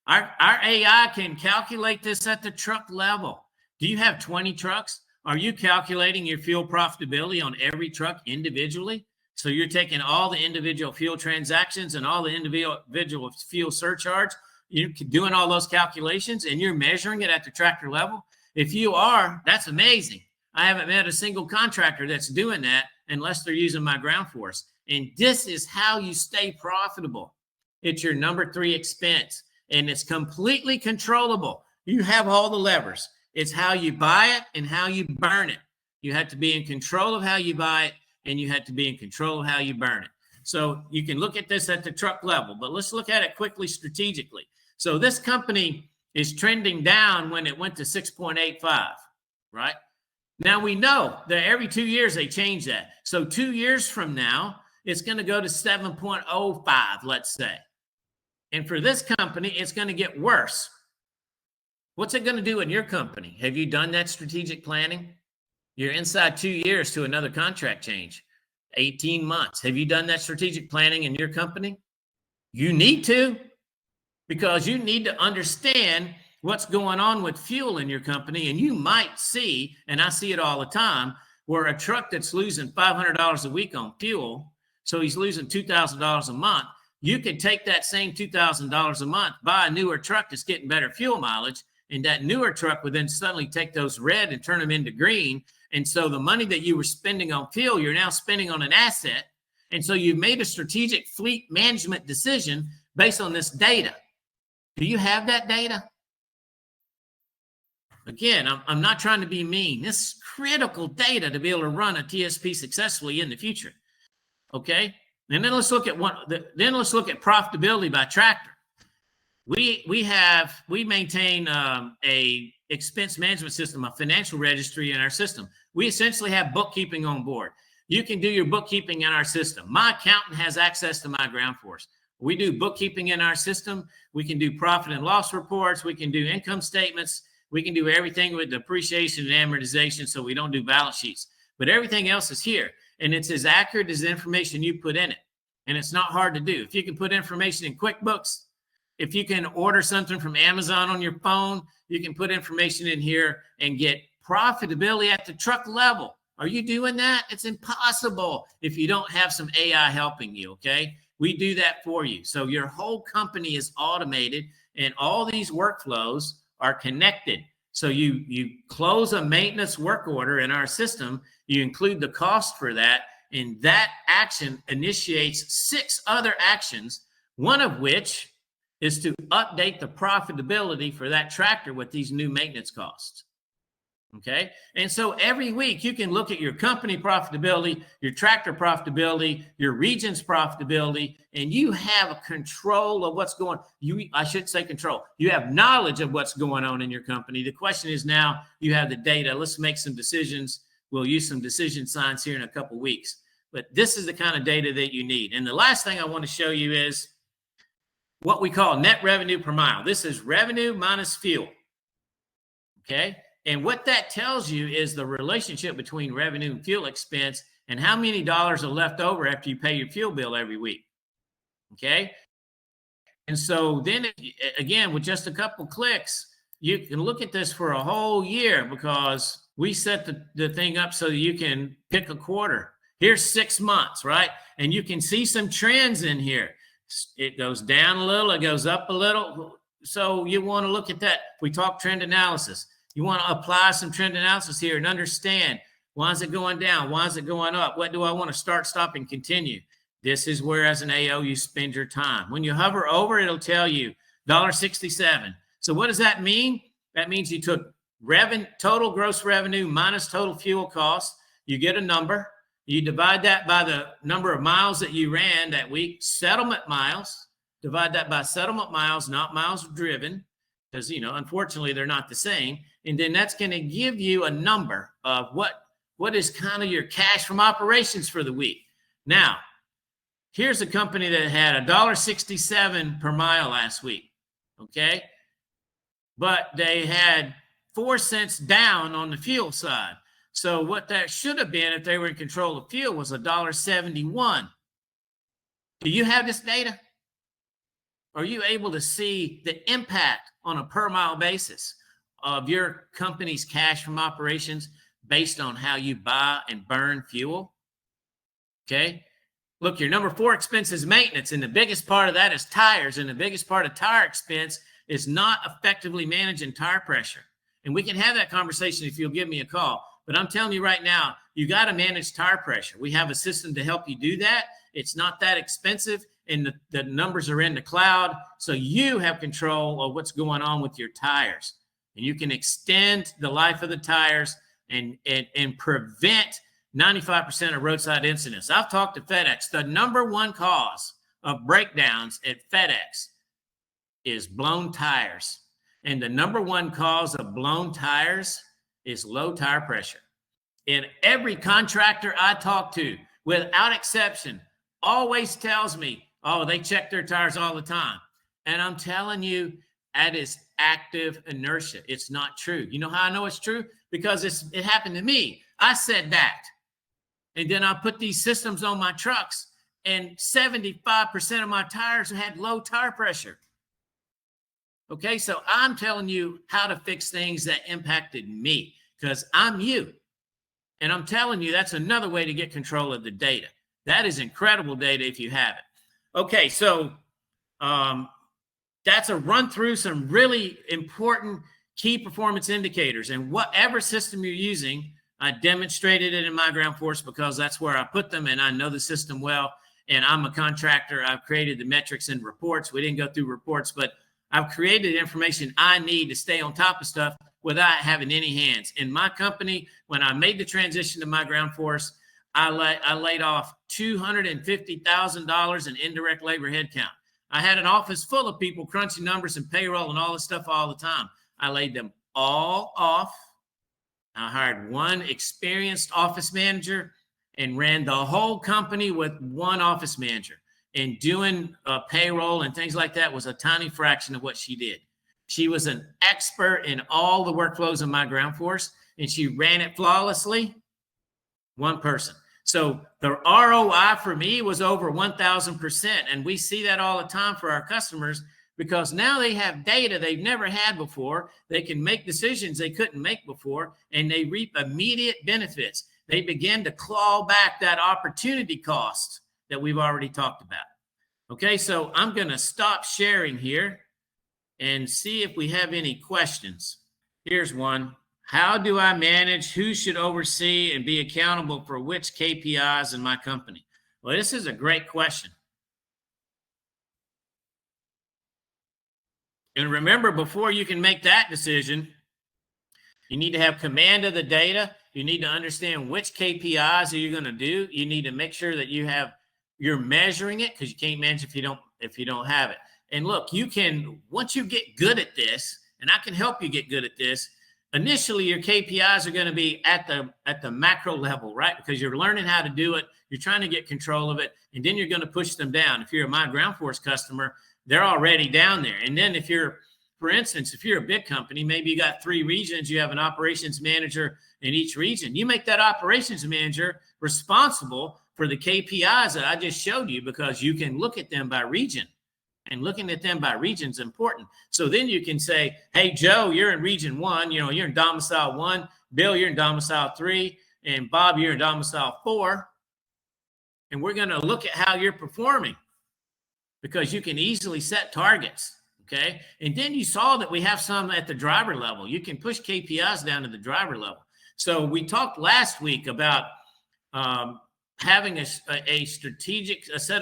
Our AI can calculate this at the truck level. Do you have 20 trucks? Are you calculating your fuel profitability on every truck individually? So you're taking all the individual fuel transactions and all the individual fuel surcharge. You're doing all those calculations and you're measuring it at the tractor level. If you are, that's amazing. I haven't met a single contractor that's doing that unless they're using mygroundforce. And this is how you stay profitable. It's your number 3 expense, and it's completely controllable. You have all the levers. It's how you buy it and how you burn it. You have to be in control of how you buy it, and you have to be in control of how you burn it. So you can look at this at the truck level, but let's look at it quickly strategically. So this company is trending down when it went to 6.85, right? Now we know that every 2 years they change that. So 2 years from now, it's going to go to 7.05, let's say. And for this company, it's going to get worse. What's it going to do in your company? Have you done that strategic planning? You're inside 2 years to another contract change, 18 months. Have you done that strategic planning in your company? You need to, because you need to understand what's going on with fuel in your company. And you might see, and I see it all the time, where a truck that's losing $500 a week on fuel, so he's losing $2,000 a month, you could take that same $2,000 a month, buy a newer truck that's getting better fuel mileage, and that newer truck would then suddenly take those red and turn them into green. And so the money that you were spending on fuel, you're now spending on an asset. And so you've made a strategic fleet management decision based on this data. Do you have that data? Again, I'm not trying to be mean. This is critical data to be able to run a TSP successfully in the future. Okay, and then let's look at profitability by tractor. We maintain a expense management system, a financial registry in our system. We essentially have bookkeeping on board. You can do your bookkeeping in our system. My accountant has access to mygroundforce. We do bookkeeping in our system. We can do profit and loss reports. We can do income statements. We can do everything with depreciation and amortization, so we don't do balance sheets. But everything else is here, and it's as accurate as the information you put in it. And it's not hard to do. If you can put information in QuickBooks, if you can order something from Amazon on your phone, you can put information in here and get profitability at the truck level. Are you doing that? It's impossible if you don't have some AI helping you, okay? We do that for you. So your whole company is automated, and all these workflows are connected. So you close a maintenance work order in our system, you include the cost for that, and that action initiates 6 other actions, one of which is to update the profitability for that tractor with these new maintenance costs. Okay. And so every week you can look at your company profitability, your tractor profitability, your region's profitability, and you have a control of what's going on. I should say control. You have knowledge of what's going on in your company. The question is now you have the data. Let's make some decisions. We'll use some decision science here in a couple of weeks. But this is the kind of data that you need. And the last thing I want to show you is what we call net revenue per mile. This is revenue minus fuel. Okay. And what that tells you is the relationship between revenue and fuel expense and how many dollars are left over after you pay your fuel bill every week. Okay. And so then again, with just a couple clicks, you can look at this for a whole year, because we set the thing up so that you can pick a quarter. Here's 6 months, right? And you can see some trends in here. It goes down a little, it goes up a little. So you want to look at that. We talk trend analysis. You want to apply some trend analysis here and understand, why is it going down? Why is it going up? What do I want to start, stop, and continue? This is where, as an AO, you spend your time. When you hover over, it'll tell you $1.67. So what does that mean? That means you took total gross revenue minus total fuel cost. You get a number. You divide that by the number of miles that you ran that week, settlement miles. Divide that by settlement miles, not miles driven, because, unfortunately, they're not the same. And then that's going to give you a number of what is kind of your cash from operations for the week. Now, here's a company that had $1.67 per mile last week, okay? But they had 4 cents down on the fuel side. So what that should have been, if they were in control of fuel, was $1.71. Do you have this data? Are you able to see the impact on a per mile basis of your company's cash from operations based on how you buy and burn fuel? Okay. Look, your number 4 expense is maintenance, and the biggest part of that is tires, and the biggest part of tire expense is not effectively managing tire pressure. And we can have that conversation if you'll give me a call. But I'm telling you right now, you got to manage tire pressure. We have a system to help you do that. It's not that expensive, and the numbers are in the cloud. So you have control of what's going on with your tires. And you can extend the life of the tires and prevent 95% of roadside incidents. I've talked to FedEx. The number 1 cause of breakdowns at FedEx is blown tires. And the number 1 cause of blown tires is low tire pressure. And every contractor I talk to, without exception, always tells me, oh, they check their tires all the time. And I'm telling you, that is active inertia. It's not true. You know how I know it's true? Because it happened to me. I said that. And then I put these systems on my trucks, and 75% of my tires had low tire pressure. Okay, so I'm telling you how to fix things that impacted me, because I'm you. And I'm telling you, that's another way to get control of the data. That is incredible data if you have it. Okay, so that's a run through some really important key performance indicators. And whatever system you're using, I demonstrated it in mygroundforce because that's where I put them, and I know the system well. And I'm a contractor. I've created the metrics and reports. We didn't go through reports, but I've created the information I need to stay on top of stuff without having any hands. In my company, when I made the transition to mygroundforce, I laid off $250,000 in indirect labor headcount. I had an office full of people crunching numbers and payroll and all this stuff all the time. I laid them all off. I hired 1 experienced office manager and ran the whole company with 1 office manager. And doing payroll and things like that was a tiny fraction of what she did. She was an expert in all the workflows in mygroundforce, and she ran it flawlessly. 1 person. So the ROI for me was over 1,000%. And we see that all the time for our customers, because now they have data they've never had before. They can make decisions they couldn't make before, and they reap immediate benefits. They begin to claw back that opportunity cost that we've already talked about. Okay, so I'm going to stop sharing here and see if we have any questions. Here's one. How do I manage who should oversee and be accountable for which KPIs in my company? Well, this is a great question. And remember, before you can make that decision, you need to have command of the data. You need to understand which KPIs are you going to do. You need to make sure that you're measuring it, because you can't manage if you don't have it. And look, you can, once you get good at this, and I can help you get good at this, initially your KPIs are going to be at the macro level, right? Because you're learning how to do it. You're trying to get control of it, and then you're going to push them down. If you're a mygroundforce customer, they're already down there. And then if you're, for instance, if you're a big company, maybe you got 3 regions, you have an operations manager in each region. You make that operations manager responsible for the KPIs that I just showed you, because you can look at them by region, and looking at them by region is important. So then you can say, hey, Joe, you're in region 1, you're in domicile 1, Bill, you're in domicile 3, and Bob, you're in domicile 4. And we're going to look at how you're performing, because you can easily set targets. Okay. And then you saw that we have some at the driver level. You can push KPIs down to the driver level. So we talked last week about having a set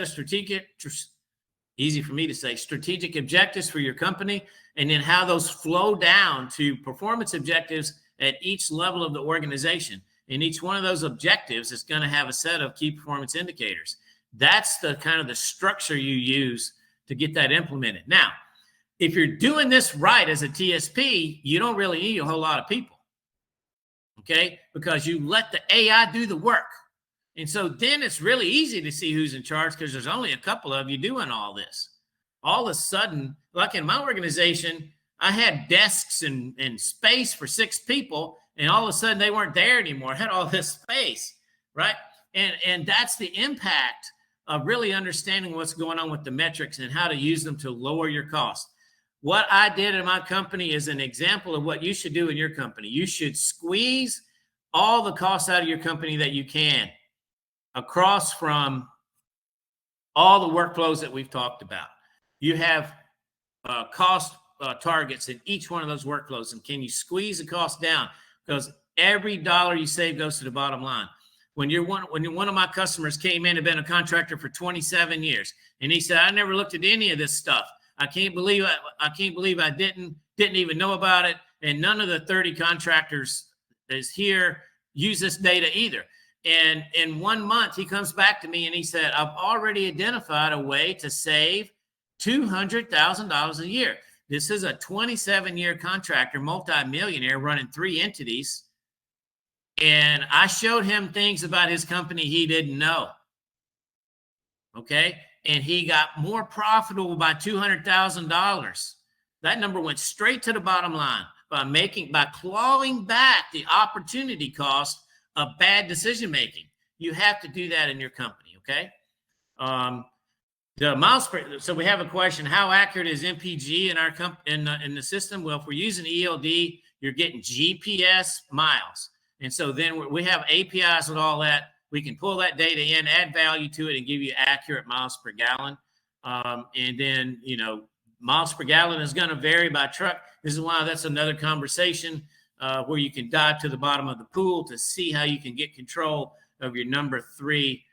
of strategic easy for me to say, strategic objectives for your company, and then how those flow down to performance objectives at each level of the organization. And each one of those objectives is going to have a set of key performance indicators. That's the kind of the structure you use to get that implemented. Now, if you're doing this right as a TSP, you don't really need a whole lot of people, okay? Because you let the AI do the work. And so then it's really easy to see who's in charge because there's only a couple of you doing all this. All of a sudden, like in my organization, I had desks and space for 6 people, and all of a sudden they weren't there anymore. I had all this space, right? And that's the impact of really understanding what's going on with the metrics and how to use them to lower your cost. What I did in my company is an example of what you should do in your company. You should squeeze all the costs out of your company that you can across from all the workflows that we've talked about. You have cost targets in each one of those workflows, and can you squeeze the cost down? Because every dollar you save goes to the bottom line. When one of my customers came in and been a contractor for 27 years, and he said, "I never looked at any of this stuff. I can't believe I didn't even know about it, and none of the 30 contractors is here use this data either." And in 1 month, he comes back to me and he said, "I've already identified a way to save $200,000 a year." This is a 27-year contractor, multi-millionaire, running 3 entities. And I showed him things about his company he didn't know. Okay. And he got more profitable by $200,000. That number went straight to the bottom line by clawing back the opportunity cost of bad decision making. You have to do that in your company. Okay. The miles per, so we have a question: how accurate is MPG in our in the system? Well, if we're using ELD, you're getting GPS miles, and so then we have APIs with all that. We can pull that data in, add value to it, and give you accurate miles per gallon. And then miles per gallon is going to vary by truck. This is why that's another conversation where you can dive to the bottom of the pool to see how you can get control of your number 3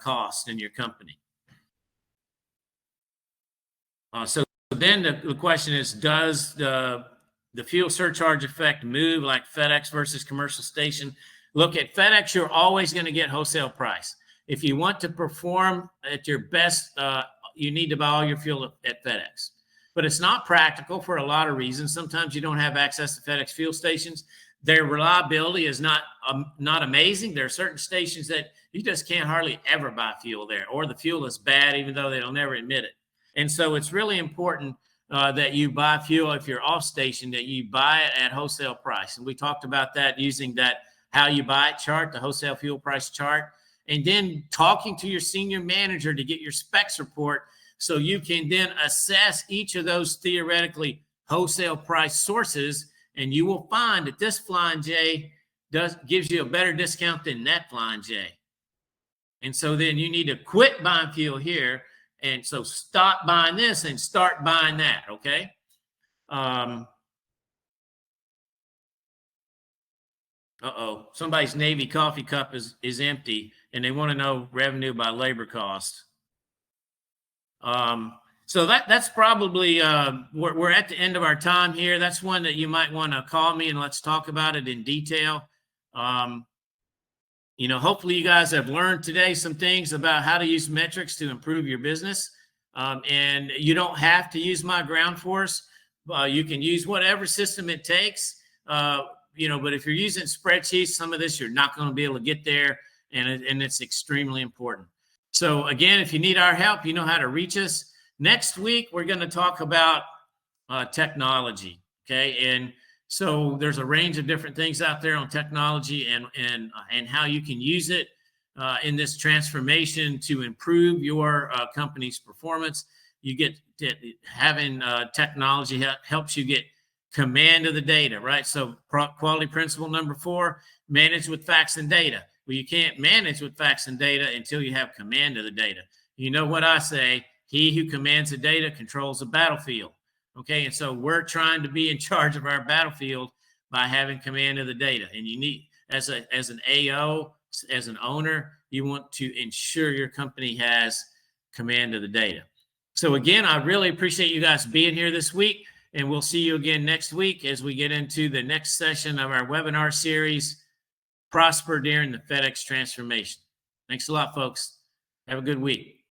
cost in your company. So then the question is, does the fuel surcharge effect move like FedEx versus commercial station? Look, at FedEx, you're always going to get wholesale price. If you want to perform at your best, you need to buy all your fuel at FedEx. But it's not practical for a lot of reasons. Sometimes you don't have access to FedEx fuel stations. Their reliability is not amazing. There are certain stations that you just can't hardly ever buy fuel there, or the fuel is bad, even though they'll never admit it. And so it's really important that you buy fuel, if you're off station, that you buy it at wholesale price. And we talked about that using that how you buy it chart, the wholesale fuel price chart, and then talking to your senior manager to get your specs report so you can then assess each of those theoretically wholesale price sources. And you will find that this Flying J gives you a better discount than that Flying J. And so then you need to quit buying fuel here. And so stop buying this and start buying that, okay? Somebody's Navy coffee cup is empty, and they want to know revenue by labor cost. So that's probably, we're at the end of our time here. That's one that you might want to call me and let's talk about it in detail. Hopefully you guys have learned today some things about how to use metrics to improve your business. And you don't have to use mygroundforce. You can use whatever system it takes. But if you're using spreadsheets, some of this you're not going to be able to get there, and it's extremely important. So again, if you need our help, you know how to reach us. Next week, we're going to talk about technology, okay? And so there's a range of different things out there on technology and how you can use it in this transformation to improve your company's performance. You get having technology helps you get command of the data, right? So quality principle number 4, manage with facts and data. Well, you can't manage with facts and data until you have command of the data. You know what I say? He who commands the data controls the battlefield. Okay, and so we're trying to be in charge of our battlefield by having command of the data. And you need, as an AO, as an owner, you want to ensure your company has command of the data. So again, I really appreciate you guys being here this week, and we'll see you again next week as we get into the next session of our webinar series, Prosper During the FedEx Transformation. Thanks a lot, folks. Have a good week.